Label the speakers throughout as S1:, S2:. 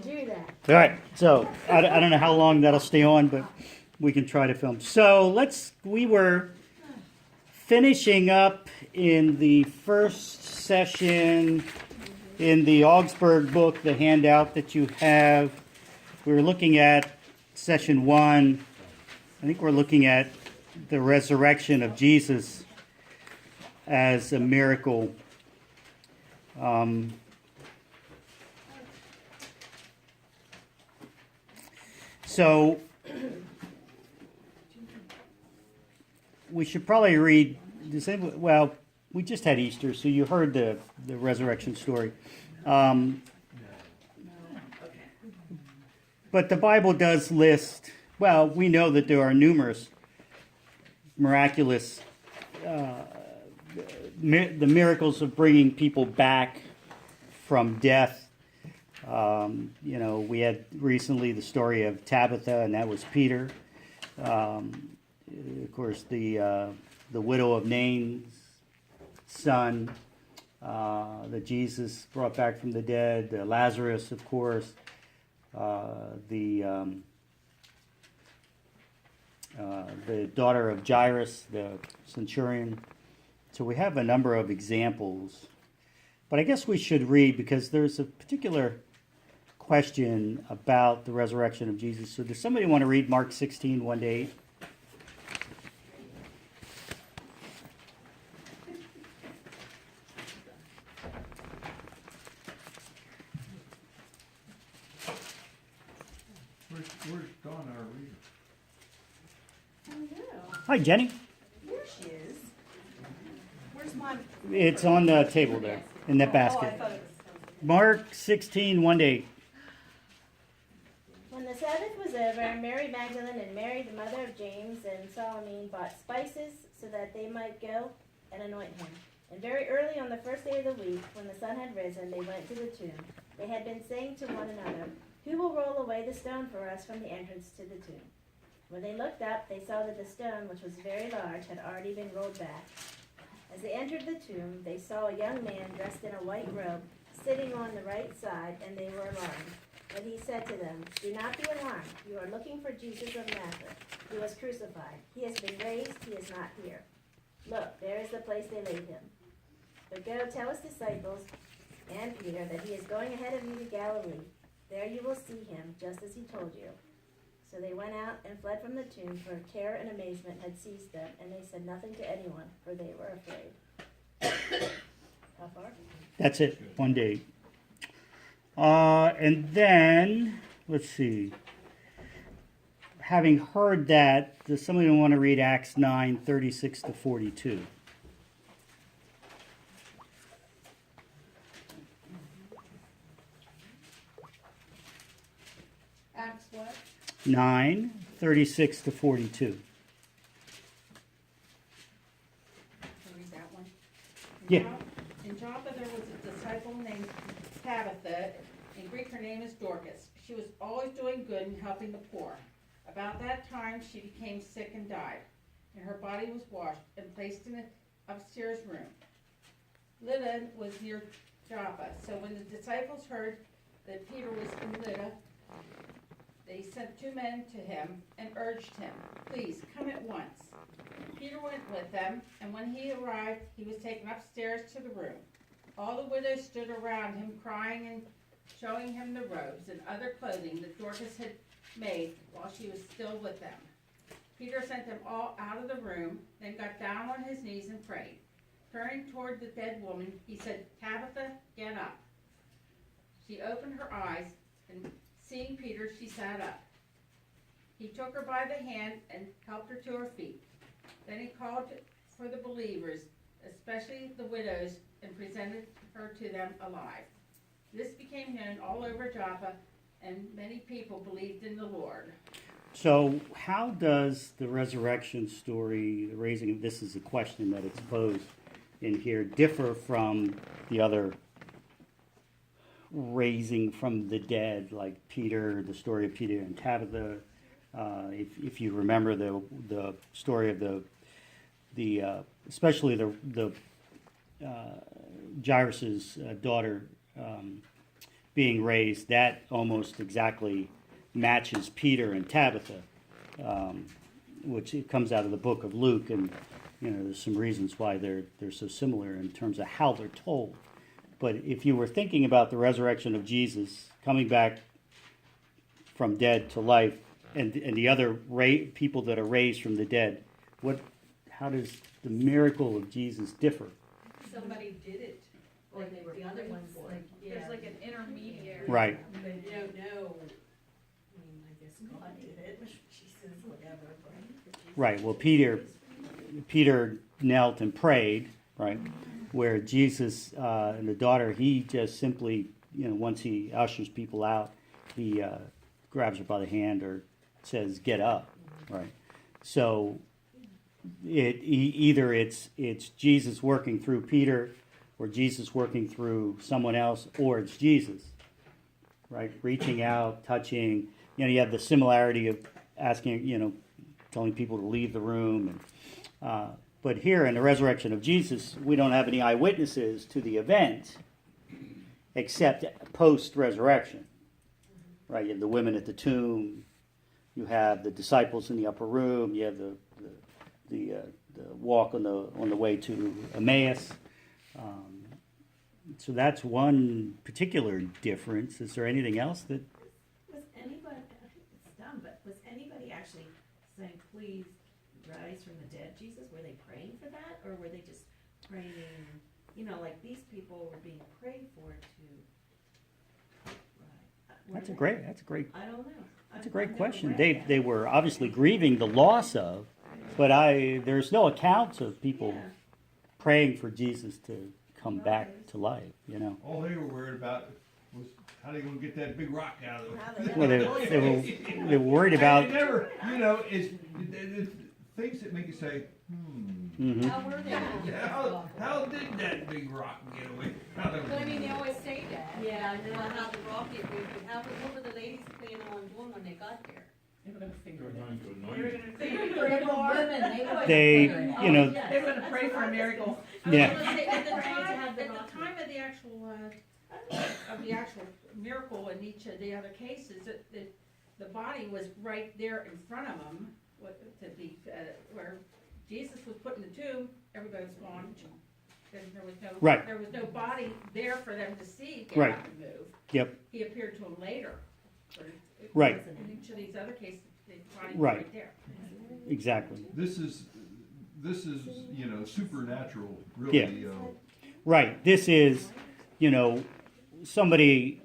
S1: do that.
S2: All right, so I don't know how long that'll stay on, but we can try to film. So we were finishing up in the first session in the Augsburg book, the handout that you have. We were looking at session 1. I think we're looking at the resurrection of Jesus as a miracle. So we should probably read the same. Well, we just had Easter, so you heard the resurrection story. But the Bible does list, well, we know that there are numerous miraculous, the miracles of bringing people back from death. We had recently the story of Tabitha, and that was Peter. Of course, the widow of Nain's son that Jesus brought back from the dead. Lazarus, of course. The daughter of Jairus, the centurion. So we have a number of examples. But I guess we should read because there's a particular question about the resurrection of Jesus. So does somebody want to read Mark 16, 1-8?
S3: Where's Donna, our reader?
S1: Oh, no.
S2: Hi, Jenny.
S1: There she is. Where's my...
S2: It's on the table there in that basket.
S1: Oh, I thought it was...
S2: Mark 16, 1-8.
S4: When the Sabbath was over, Mary Magdalene and Mary, the mother of James and Salome, bought spices so that they might go and anoint him. And very early on the first day of the week, when the sun had risen, they went to the tomb. They had been saying to one another, "Who will roll away the stone for us from the entrance to the tomb?" When they looked up, they saw that the stone, which was very large, had already been rolled back. As they entered the tomb, they saw a young man dressed in a white robe, sitting on the right side, and they were alarmed. But he said to them, "Do not be alarmed. You are looking for Jesus of Nazareth, who was crucified. He has been raised. He is not here. Look, there is the place they laid him. But go tell his disciples and Peter that he is going ahead of you to Galilee. There you will see him, just as he told you." So they went out and fled from the tomb, for terror and amazement had seized them, and they said nothing to anyone, for they were afraid. How far?
S2: That's it, 1-8. And then, let's see. Having heard that, does somebody want to read Acts 9, 36 to 42?
S1: Acts what?
S2: 9, 36 to 42.
S5: Can I read that one?
S2: Yeah.
S5: In Joppa there was a disciple named Tabitha. In Greek her name is Dorcas. She was always doing good and helping the poor. About that time she became sick and died, and her body was washed and placed in an upstairs room. Lydda was near Joppa, so when the disciples heard that Peter was in Lydda, they sent 2 men to him and urged him, "Please, come at once." Peter went with them, and when he arrived, he was taken upstairs to the room. All the widows stood around him, crying and showing him the robes and other clothing that Dorcas had made while she was still with them. Peter sent them all out of the room, then got down on his knees and prayed. Turning toward the dead woman, he said, "Tabitha, get up." She opened her eyes, and seeing Peter, she sat up. He took her by the hand and helped her to her feet. Then he called for the believers, especially the widows, and presented her to them alive. This became known all over Joppa, and many people believed in the Lord.
S2: So how does the resurrection story, the raising of, this is a question that it's posed in here, differ from the other raising from the dead, like Peter, the story of Peter and Tabitha? If you remember the story of the especially the Jairus's daughter, being raised, that almost exactly matches Peter and Tabitha, which it comes out of the book of Luke, and there's some reasons why they're so similar in terms of how they're told. But if you were thinking about the resurrection of Jesus coming back from dead to life, and the other people that are raised from the dead, how does the miracle of Jesus differ?
S6: Somebody did it, or the other ones, like,
S1: There's like an intermediary.
S2: Right.
S6: But you don't know.
S1: I mean, I guess God did it, Jesus, whatever, but.
S2: Right. Well, Peter knelt and prayed, right? Where Jesus and the daughter, he just simply, once he ushers people out, he grabs her by the hand or says, "Get up," right? So either it's Jesus working through Peter, or Jesus working through someone else, or it's Jesus, right? Reaching out, touching. You have the similarity of asking, telling people to leave the room. But here in the resurrection of Jesus, we don't have any eyewitnesses to the event except post-resurrection, right? You have the women at the tomb. You have the disciples in the upper room. You have the walk on the way to Emmaus. So that's one particular difference. Is there anything else that?
S1: Was anybody, it's dumb, but was anybody actually saying, please rise from the dead, Jesus? Were they praying for that? Or were they just praying, like these people were being prayed for to, right?
S2: That's a great
S1: I don't know.
S2: That's a great question. They were obviously grieving the loss of, but there's no accounts of people praying for Jesus to come back to life.
S3: All they were worried about was how they gonna get that big rock out of them.
S2: Well, they were worried about.
S3: And they never, it's things that make you say,
S2: Mhm.
S6: How were they?
S3: how did that big rock get away? How
S6: But I mean, they always say that.
S1: Yeah,
S6: I know how the rocket moved, but what were the ladies planning on doing when they got there?
S5: They were gonna figure
S7: They're
S5: it out.
S7: going to
S1: They were
S7: anoint
S1: gonna
S6: They
S1: figure
S6: were
S1: it out.
S6: women,
S2: They,
S1: They were gonna pray for a miracle.
S2: Yeah.
S5: At the time of the actual miracle in each of the other cases, the body was right there in front of them, where Jesus was put in the tomb, everybody was gone. There was no,
S2: Right.
S5: there was no body there for them to see, get
S2: Right.
S5: up and move.
S2: Yep.
S5: He appeared to them later.
S2: Right.
S5: In each of these other cases, the body was
S2: Right.
S5: right there.
S2: Exactly.
S3: This is supernatural, really.
S2: Right. This is, somebody.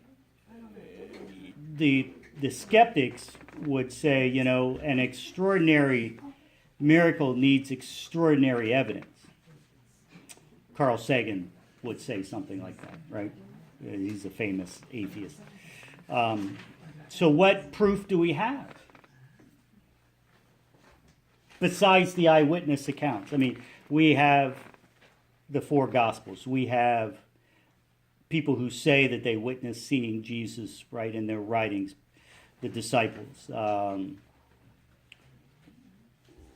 S2: The skeptics would say, an extraordinary miracle needs extraordinary evidence. Carl Sagan would say something like that, right? He's a famous atheist. So what proof do we have? Besides the eyewitness accounts. I mean, we have the four Gospels. We have people who say that they witnessed seeing Jesus, right, in their writings, the disciples.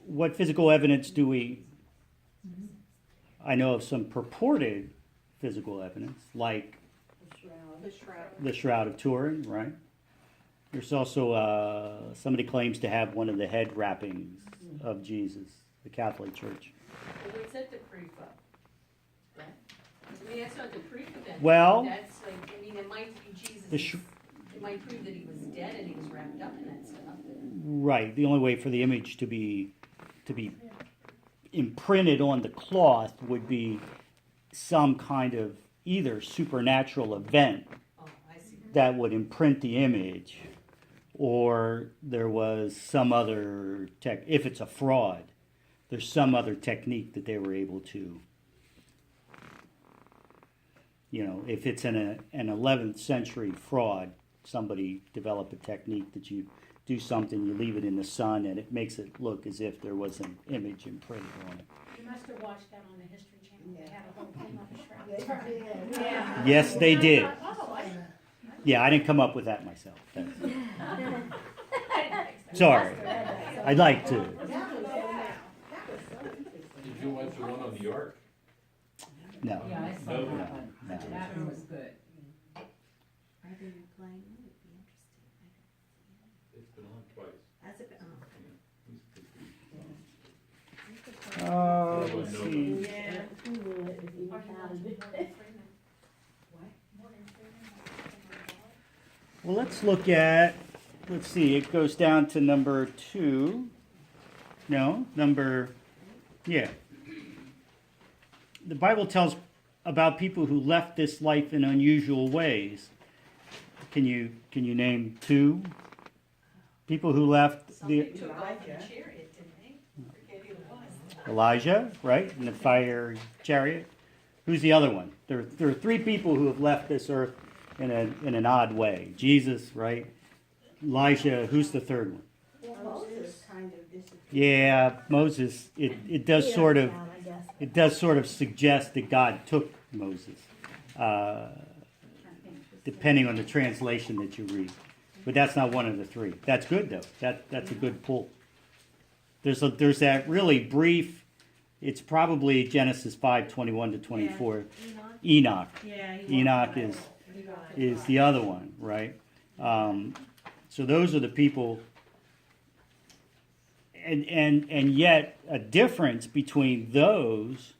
S2: What physical evidence do we... I know of some purported physical evidence, like the Shroud of Turin, right? There's also somebody claims to have one of the head wrappings of Jesus, the Catholic Church.
S6: Well, what's that the proof of? I mean, that's not the proof of that.
S2: Well,
S6: That's like, I mean, it might be Jesus,
S2: The
S6: it might prove that he was dead and he was wrapped up in that stuff.
S2: Right. The only way for the image to be imprinted on the cloth would be some kind of either supernatural event
S6: Oh, I see.
S2: that would imprint the image, or there was some other if it's a fraud, there's some other technique that they were able to, if it's an 11th century fraud, somebody developed a technique that you do something, you leave it in the sun, and it makes it look as if there was an image imprinted on it.
S5: You must have watched that on the History Channel. They had a whole thing on the Shroud.
S1: Yeah.
S2: Yes, they did.
S5: Oh,
S2: Yeah, I didn't come up with that myself. Sorry. I'd like to.
S7: Did you watch the one on the Ark?
S2: No.
S8: Yeah, I saw
S7: No.
S8: that one.
S2: No.
S8: That one was good.
S5: I
S1: they replaying? That would be interesting.
S7: It's been on twice.
S1: Has it been, oh,
S2: Oh,
S7: Everyone
S2: let's
S7: knows
S2: see.
S1: yeah.
S4: Hulu it if you counted it.
S2: Well, let's see, it goes down to number 2. No, yeah. The Bible tells about people who left this life in unusual ways. Can you name 2 people who left
S6: Somebody
S2: the
S6: took off in a chariot, didn't they? Forget who it was.
S2: Elijah, right, in the fire chariot? Who's the other one? There are 3 people who have left this earth in an odd way. Jesus, right? Elijah. Who's the third one?
S4: Moses kind of disappeared.
S2: Yeah, Moses. It does sort of.
S4: Down, I guess.
S2: It does sort of suggest that God took Moses, depending on the translation that you read. But that's not one of the 3. That's good though. That's a good pull. There's that really brief. It's probably Genesis 5:21 to 24. Enoch.
S1: Yeah.
S2: Enoch is the other one, right? So those are the people. And yet a difference between those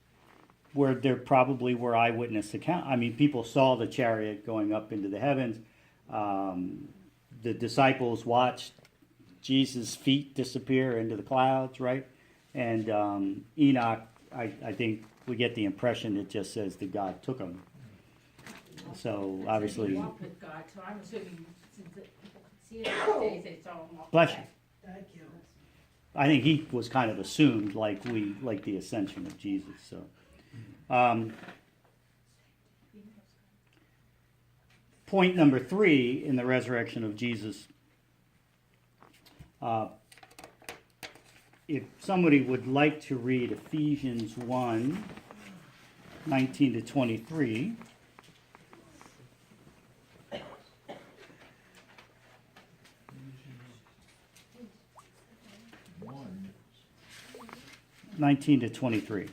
S2: where there probably were eyewitness account. I mean, people saw the chariot going up into the heavens. The disciples watched Jesus' feet disappear into the clouds, right? And Enoch, I think we get the impression it just says that God took him. So
S5: He
S2: obviously,
S5: walked with God, so I'm assuming since people could see it these days, they saw him walk.
S2: bless
S5: away.
S2: you. I think he was kind of assumed like the ascension of Jesus. So, point number 3 in the resurrection of Jesus. If somebody would like to read Ephesians 1:19 to 23.
S3: One.
S2: 19 to 23.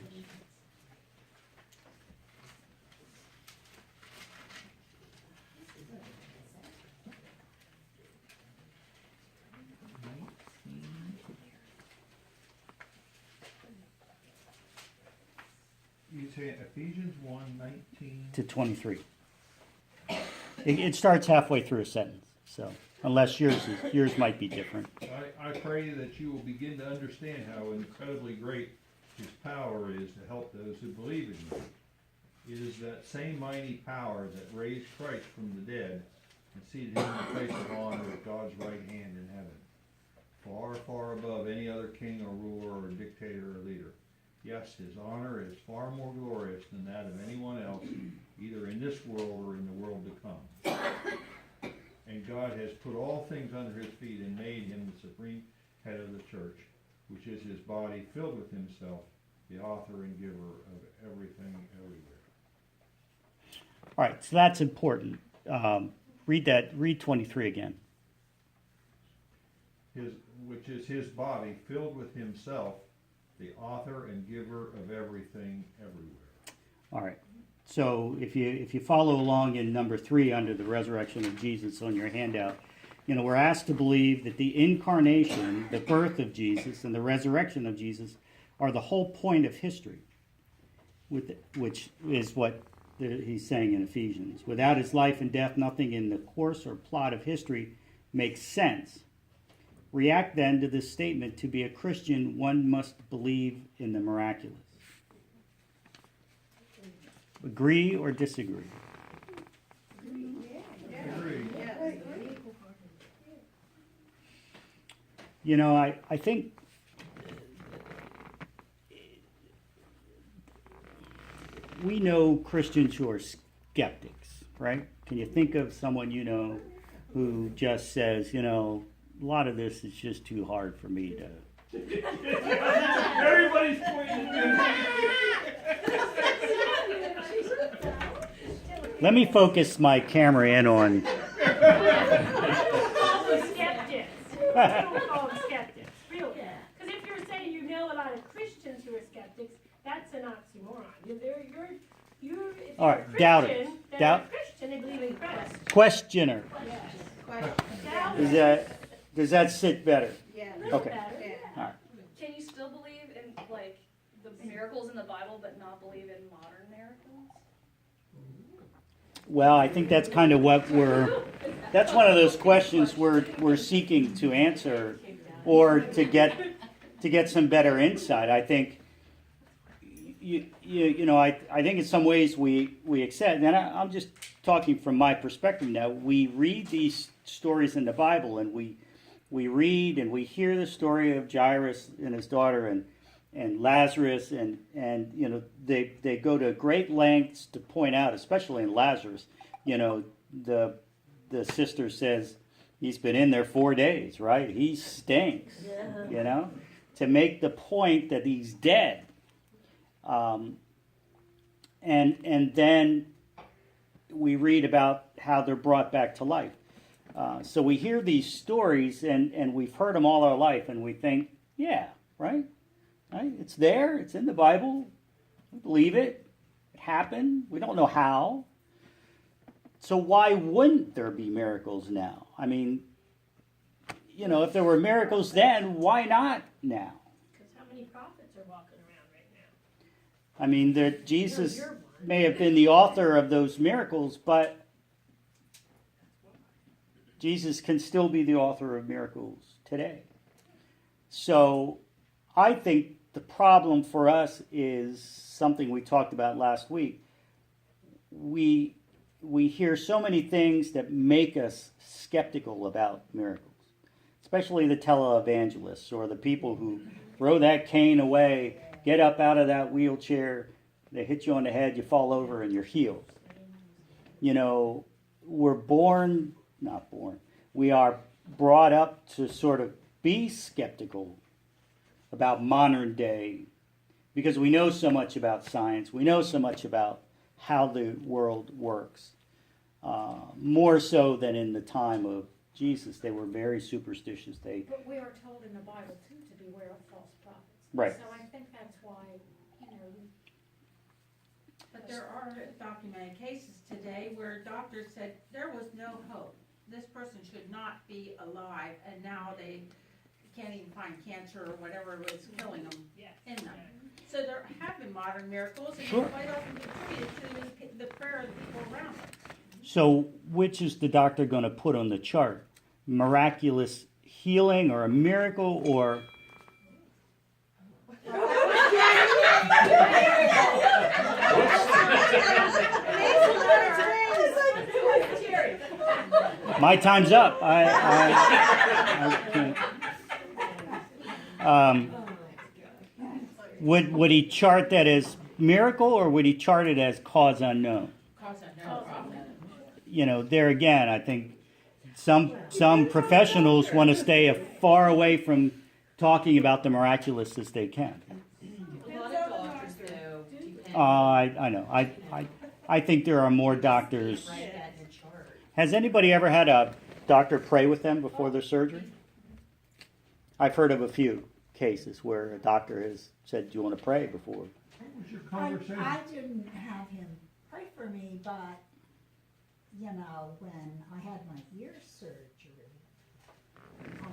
S3: You say Ephesians 1:19.
S2: To 23. It starts halfway through a sentence, so unless yours might be different.
S3: I pray that you will begin to understand how incredibly great his power is to help those who believe in him. It is that same mighty power that raised Christ from the dead and seated him in the place of honor at God's right hand in heaven, far, far above any other king or ruler or dictator or leader. Yes, his honor is far more glorious than that of anyone else, either in this world or in the world to come. And God has put all things under his feet and made him the supreme head of the church, which is his body, filled with himself, the author and giver of everything everywhere.
S2: All right, so that's important. Read 23 again.
S3: Which is his body, filled with himself, the author and giver of everything everywhere.
S2: All right. So if you follow along in number 3 under the resurrection of Jesus on your handout, we're asked to believe that the incarnation, the birth of Jesus, and the resurrection of Jesus are the whole point of history, which is what he's saying in Ephesians. Without his life and death, nothing in the course or plot of history makes sense. React then to this statement: to be a Christian, one must believe in the miraculous. Agree or disagree?
S3: Agree.
S2: I think we know Christians who are skeptics, right? Can you think of someone who just says, a lot of this is just too hard for me to...
S3: Everybody's pointing at
S2: Let me focus my camera in on...
S8: Don't call them skeptics. Don't call them skeptics, really. Because if you're saying you know a lot of Christians who are skeptics, that's an oxymoron. If
S2: All right,
S8: you're a
S2: doubters.
S8: Christian, then a Christian, they believe in Christ.
S2: questioner.
S5: Question.
S2: Does that sit better?
S5: Yeah.
S2: Okay.
S4: Yeah.
S9: Can you still believe in, like, the miracles in the Bible, but not believe in modern miracles?
S2: Well, I think that's kind of what that's one of those questions we're seeking to answer, or to get some better insight. I think, I think in some ways we accept, and I'm just talking from my perspective now, we read these stories in the Bible, and we read and we hear the story of Jairus and his daughter and Lazarus, and they go to great lengths to point out, especially in Lazarus, the sister says he's been in there 4 days, right? He stinks, to make the point that he's dead. And then we read about how they're brought back to life. So we hear these stories, and we've heard them all our life, and we think, yeah, right? It's there. It's in the Bible. We believe it. It happened. We don't know how. So why wouldn't there be miracles now? I mean, if there were miracles then, why not now?
S8: Because how many prophets are walking around right now?
S2: I mean, Jesus may have been the author of those miracles, but Jesus can still be the author of miracles today. So I think the problem for us is something we talked about last week. We hear so many things that make us skeptical about miracles, especially the televangelists or the people who throw that cane away, get up out of that wheelchair, they hit you on the head, you fall over, and you're healed. We are brought up to sort of be skeptical about modern day because we know so much about science. We know so much about how the world works. More so than in the time of Jesus. They were very superstitious.
S10: But we are told in the Bible, too, to beware of false prophets.
S2: Right.
S10: So I think that's why,
S5: But there are documented cases today where doctors said there was no hope. This person should not be alive, and now they can't even find cancer or whatever was killing them in them. So there have been modern miracles, and
S2: Sure.
S5: they're quite often attributed to the prayer of the people around them.
S2: So which is the doctor going to put on the chart? Miraculous healing or a miracle or... My time's up. I can't. Would he chart that as miracle, or would he chart it as cause unknown?
S5: Cause unknown problem.
S2: There again, I think some professionals want to stay as far away from talking about the miraculous as they can.
S6: A lot of doctors, though, depend.
S2: I know. I think there are more doctors.
S6: Write that in the chart.
S2: Has anybody ever had a doctor pray with them before their surgery? I've heard of a few cases where a doctor has said, "Do you want to pray before?"
S3: What was your conversation?
S11: I didn't have him pray for me, but, when I had my ear surgery, I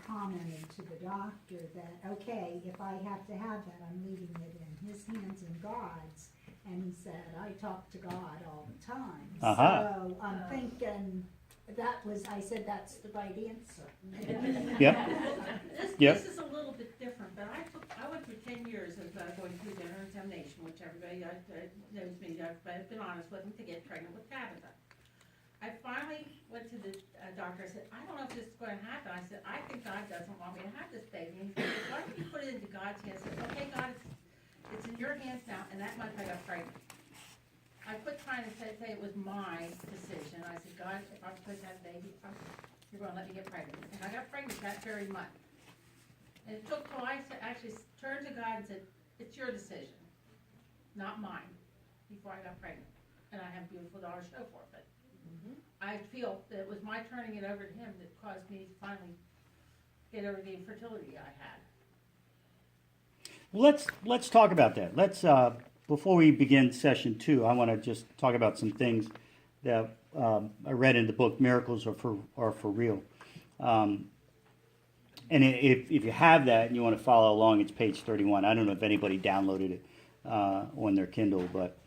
S11: commented to the doctor that, okay, if I have to have that, I'm leaving it in his hands and God's. And he said, I talk to God all the time.
S2: Uh-huh.
S11: So I'm thinking, I said, that's the right answer.
S2: Yep. Yep.
S5: This is a little bit different, but I went through 10 years of going through general examination, which everybody knows me, I've been honest with them, to get pregnant with Tabitha. I finally went to the doctor, I said, I don't know if this is going to happen. I said, I think God doesn't want me to have this baby. And he said, why don't you put it into God's hands? I said, okay, God, it's in your hands now, and that month I got pregnant. I quit trying to say it was my decision. I said, God, if I'm supposed to have a baby, you're going to let me get pregnant. And I got pregnant that very month. And it took till I actually turned to God and said, it's your decision, not mine, before I got pregnant. And I have a beautiful daughter to show for it. But I feel that it was my turning it over to him that caused me to finally get over the infertility I had.
S2: Let's talk about that. Before we begin session 2, I want to just talk about some things that I read in the book, Miracles Are for Real. And if you have that and you want to follow along, it's page 31. I don't know if anybody downloaded it on their Kindle, but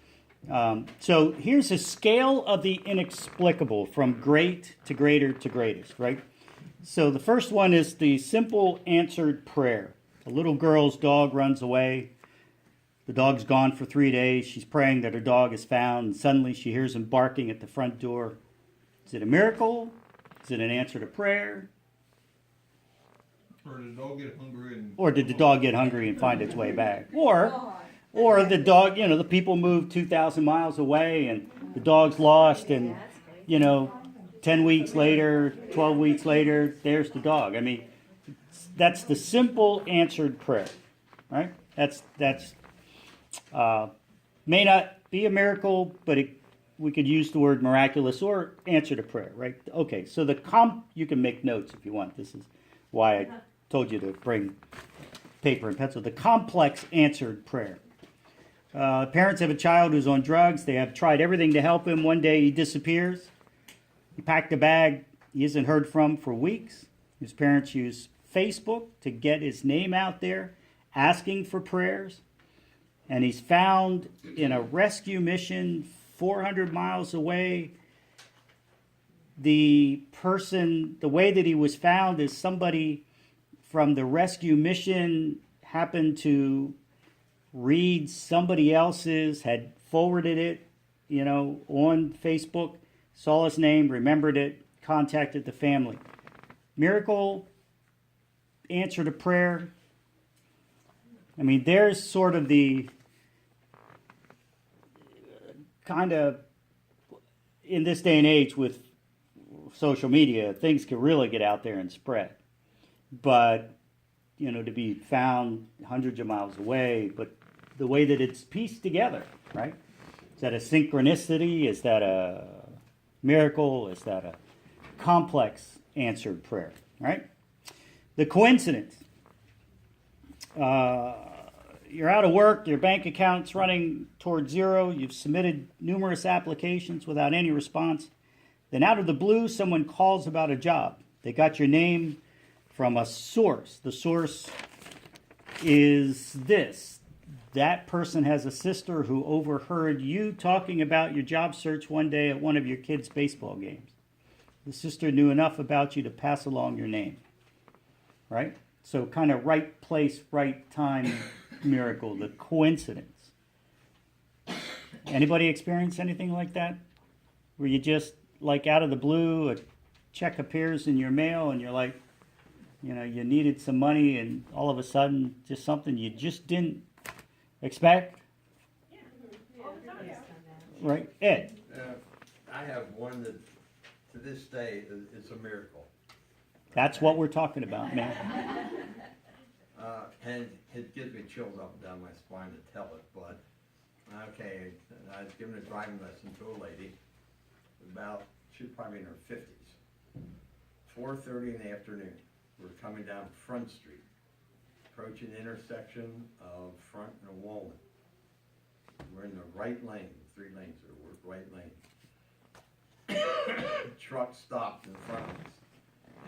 S2: so here's a scale of the inexplicable from great to greater to greatest, right? So the first one is the simple answered prayer. A little girl's dog runs away. The dog's gone for 3 days. She's praying that her dog is found, and suddenly she hears him barking at the front door. Is it a miracle? Is it an answer to prayer?
S3: Or did the dog get hungry and?
S2: Or did the dog get hungry and find its way back? Or the dog, the people moved 2,000 miles away and the dog's lost, and 10 weeks later, 12 weeks later, there's the dog. I mean, that's the simple answered prayer, right? That's may not be a miracle, but we could use the word miraculous or answer to prayer, right? Okay, so you can make notes if you want. This is why I told you to bring paper and pencil. The complex answered prayer. Parents have a child who's on drugs. They have tried everything to help him. One day he disappears. He packed a bag. He isn't heard from for weeks. His parents use Facebook to get his name out there, asking for prayers. And he's found in a rescue mission 400 miles away. The way that he was found is somebody from the rescue mission happened to read somebody else's, had forwarded it, on Facebook, saw his name, remembered it, contacted the family. Miracle, answer to prayer. I mean, there's sort of the kind of, in this day and age with social media, things can really get out there and spread. But, to be found hundreds of miles away, but the way that it's pieced together, right? Is that a synchronicity? Is that a miracle? Is that a complex answered prayer, right? The coincidence. You're out of work, your bank account's running towards zero, you've submitted numerous applications without any response. Then out of the blue, someone calls about a job. They got your name from a source. The source is this. That person has a sister who overheard you talking about your job search one day at one of your kids' baseball games. The sister knew enough about you to pass along your name, right? So kind of right place, right time miracle, the coincidence. Anybody experience anything like that? Where you just, like out of the blue, a check appears in your mail and you're like, you needed some money and all of a sudden just something you just didn't expect? Right? Ed?
S12: I have one that to this day is a miracle.
S2: That's what we're talking about, man.
S12: And it gives me chills up and down my spine to tell it, but okay, I was giving a driving lesson to a lady she's probably in her 50s. 4:30 in the afternoon. We're coming down Front Street, approaching the intersection of Front and Walnut. We're in the right lane, 3 lanes there, we're right lane. Truck stopped in front of us,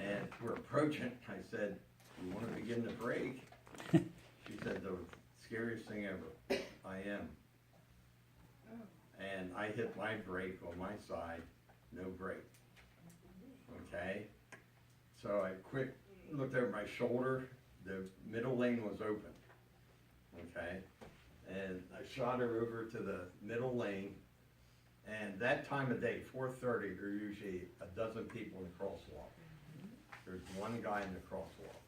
S12: and we're approaching. I said, "You want to begin the break?" She said, "The scariest thing ever. I am." And I hit my brake on my side, no brake. Okay? So I quick looked over my shoulder, the middle lane was open. Okay? And I shot her over to the middle lane, and that time of day, 4:30, there are usually a dozen people in the crosswalk. There's one guy in the crosswalk.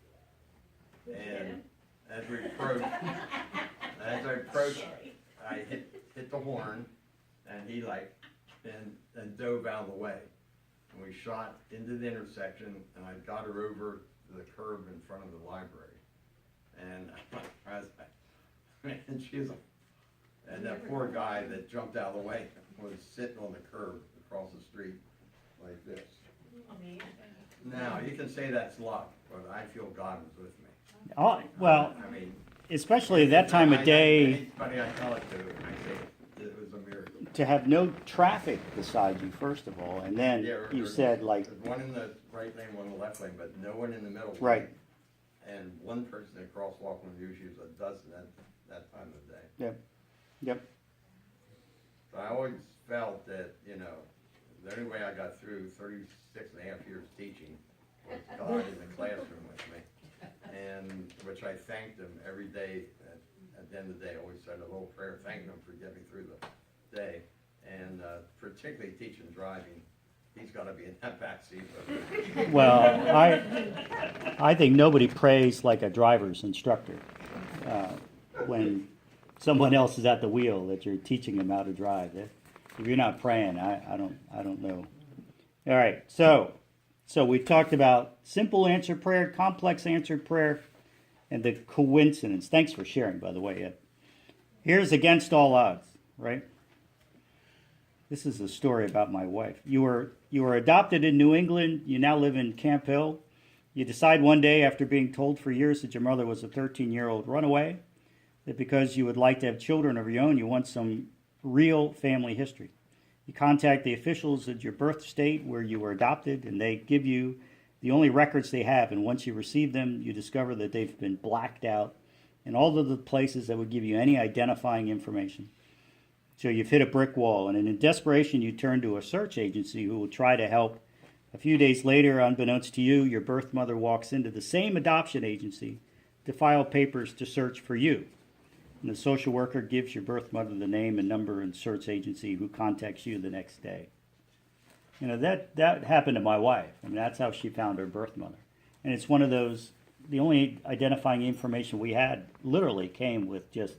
S12: And as I approached, I hit the horn, and he and dove out of the way. And we shot into the intersection, and I got her over the curb in front of the library. And and that poor guy that jumped out of the way was sitting on the curb across the street like this. Now, you can say that's luck, but I feel God was with me.
S2: Oh, well,
S12: I mean,
S2: especially that time of day.
S12: Anybody I tell it to, I say it was a miracle.
S2: to have no traffic beside you, first of all, and then
S12: Yeah,
S2: you
S12: or-
S2: said like,
S12: There's one in the right lane, one in the left lane, but no one in the middle. lane.
S2: Right.
S12: And one person in crosswalk when usually is a dozen that time of day.
S2: yep,
S12: So I always felt that, you know, the only way I got through 36 and a half years teaching was God in the classroom with me. And, which I thanked him every day, at the end of the day, I always said a little prayer, thanking him for getting me through the day. And particularly teaching driving, he's gotta be in that backseat with me.
S2: well, I think nobody prays like a driver's instructor, when someone else is at the wheel that you're teaching them how to drive. If you're not praying, I don't know. All right, so we talked about simple answered prayer, complex answered prayer, and the coincidence. Thanks for sharing, by the way, Ed. Here's against all odds, right? This is a story about my wife. You were adopted in New England. You now live in Camp Hill. You decide one day, after being told for years that your mother was a 13-year-old runaway, that because you would like to have children of your own, you want some real family history. You contact the officials at your birth state where you were adopted, and they give you the only records they have. And once you receive them, you discover that they've been blacked out in all of the places that would give you any identifying information. So you've hit a brick wall, and in desperation, you turn to a search agency who will try to help. A few days later, unbeknownst to you, your birth mother walks into the same adoption agency to file papers to search for you. And the social worker gives your birth mother the name and number and search agency who contacts you the next day. You know, that happened to my wife. I mean, that's how she found her birth mother. And it's one of those, the only identifying information we had literally came with just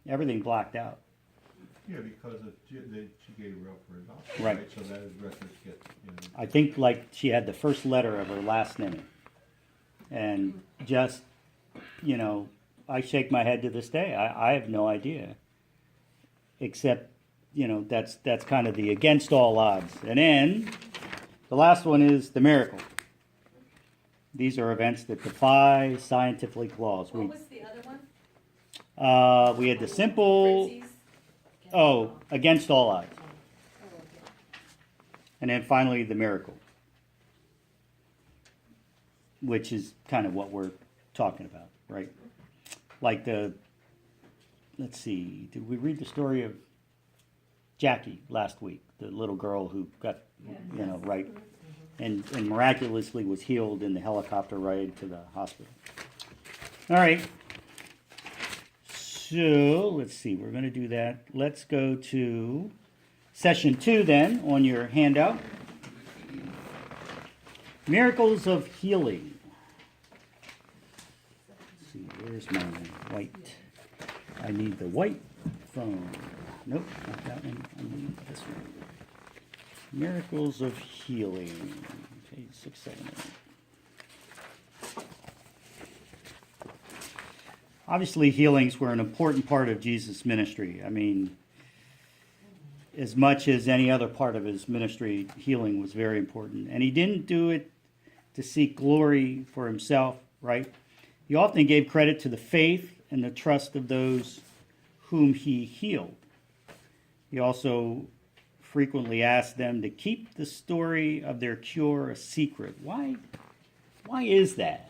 S2: everything blacked out.
S3: Yeah, because she gave her up for adoption,
S2: Right.
S3: right? So that is records get, you know.
S2: I think like she had the first letter of her last name. And just, you know, I shake my head to this day. I have no idea. Except, you know, that's kind of the against all odds. And then the last one is the miracle. These are events that defy scientific laws.
S6: What was the other one?
S2: We had the simple,
S6: Fritzies?
S2: against all odds.
S6: Oh, okay.
S2: And then finally the miracle, which is kind of what we're talking about, right? Like let's see, did we read the story of Jackie last week, the little girl who got, you know, right, and miraculously was healed in the helicopter ride to the hospital. All right. So let's see, we're going to do that. Let's go to session 2 then on your handout. Miracles of healing. Let's see, where's my white? I need the white phone. Nope, not that one. I need this one. Miracles of healing. Page 678. Obviously, healings were an important part of Jesus' ministry. I mean, as much as any other part of his ministry, healing was very important. And he didn't do it to seek glory for himself, right? He often gave credit to the faith and the trust of those whom he healed. He also frequently asked them to keep the story of their cure a secret. Why is that?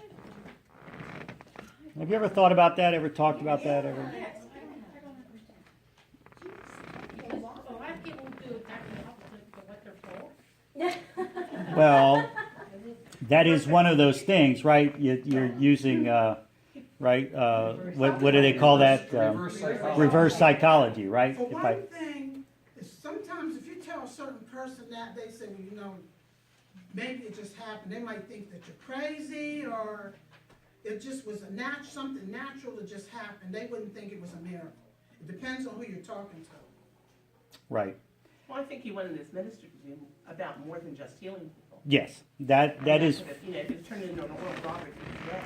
S2: Have you ever thought about that? Ever talked about that? Ever?
S10: A lot of people do exactly opposite to what they're told.
S2: Well, that is one of those things, right? You're using, right? What do they call that? Reverse psychology, right?
S13: For one thing, is sometimes if you tell a certain person that, they say, well, you know, maybe it just happened. They might think that you're crazy, or it just was something natural that just happened. They wouldn't think it was a miracle. It depends on who you're talking to.
S2: Right.
S14: Well, I think he wanted his ministry to be about more than just healing people.
S2: Yes, that is.
S14: You know, if it turned into an oil robbery, he's dead.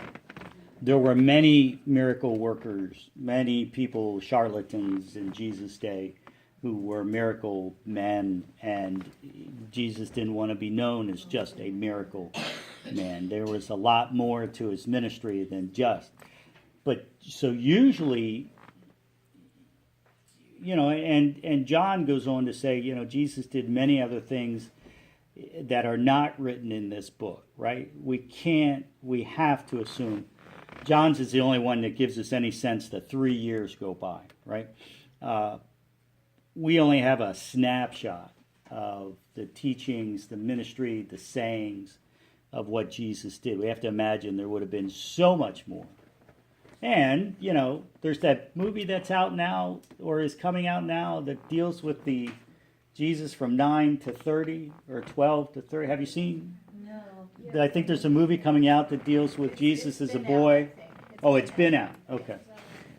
S2: There were many miracle workers, many people, charlatans in Jesus' day, who were miracle men, and Jesus didn't want to be known as just a miracle man. There was a lot more to his ministry than just. But so usually, you know, and John goes on to say, you know, Jesus did many other things that are not written in this book, right? We have to assume. John's is the only one that gives us any sense that 3 years go by, right? We only have a snapshot of the teachings, the ministry, the sayings of what Jesus did. We have to imagine there would have been so much more. And, you know, there's that movie that's out now, or is coming out now, that deals with the Jesus from 9 to 30, or 12 to 30. Have you seen?
S1: No.
S2: I think there's a movie coming out that deals with Jesus as a boy. Oh, it's been out. Okay.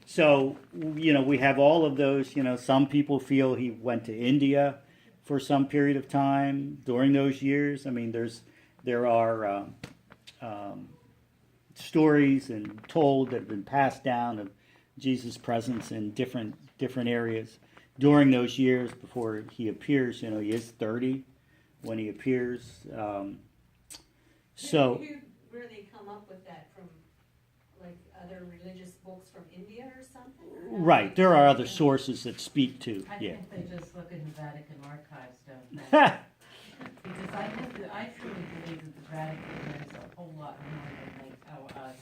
S2: So, you know, we have all of those. You know, some people feel he went to India for some period of time during those years. I mean, there are stories and told that have been passed down of Jesus' presence in different areas during those years before he appears. You know, he is 30 when he appears. So.
S6: Did you really come up with that from like other religious books from India or something? Or no?
S2: Right, there are other sources that speak to.
S15: I
S2: Yeah.
S15: think they just look in the Vatican archives, don't they? Because I truly believe that the Vatican knows a whole lot more than they tell us,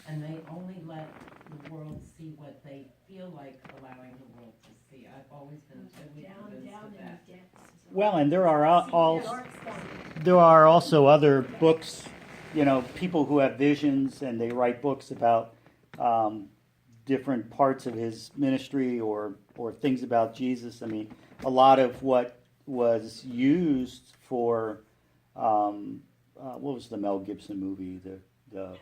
S15: and they only let the world see what they feel like allowing the world to see. I've always been totally convinced of that.
S2: Well, and there are also other books, you know, people who have visions and they write books about different parts of his ministry or things about Jesus. I mean, a lot of what was used for what was the Mel Gibson movie, the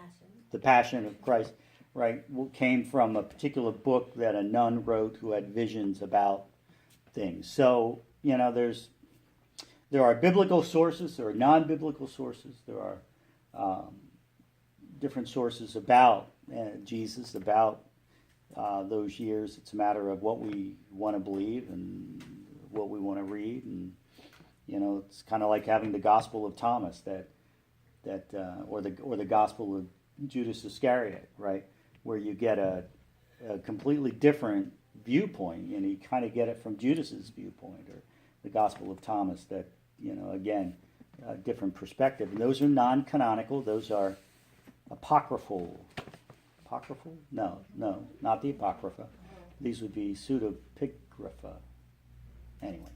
S2: Passion of Christ, right? Came from a particular book that a nun wrote who had visions about things. So, you know, there are biblical sources, there are non-biblical sources, there are different sources about Jesus, about those years. It's a matter of what we want to believe and what we want to read, and you know, it's kind of like having the Gospel of Thomas, or the Gospel of Judas Iscariot, right, where you get a completely different viewpoint, and you kind of get it from Judas's viewpoint, or the Gospel of Thomas, that, you know, again, a different perspective. And those are non-canonical. Those are apocryphal. Apocryphal? No, not the Apocrypha. These would be pseudepigrapha. Anyway,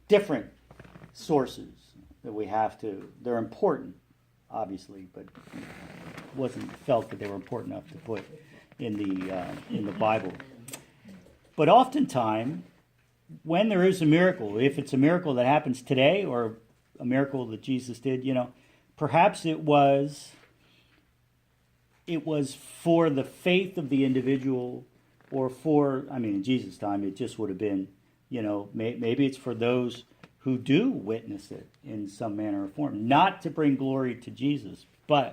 S2: different sources that we have to. They're important, obviously, but it wasn't felt that they were important enough to put in the Bible. But oftentimes, when there is a miracle, if it's a miracle that happens today or a miracle that Jesus did, you know, perhaps it was for the faith of the individual, or for, I mean, in Jesus' time, it just would have been, you know, maybe it's for those who do witness it in some manner or form, not to bring glory to Jesus, but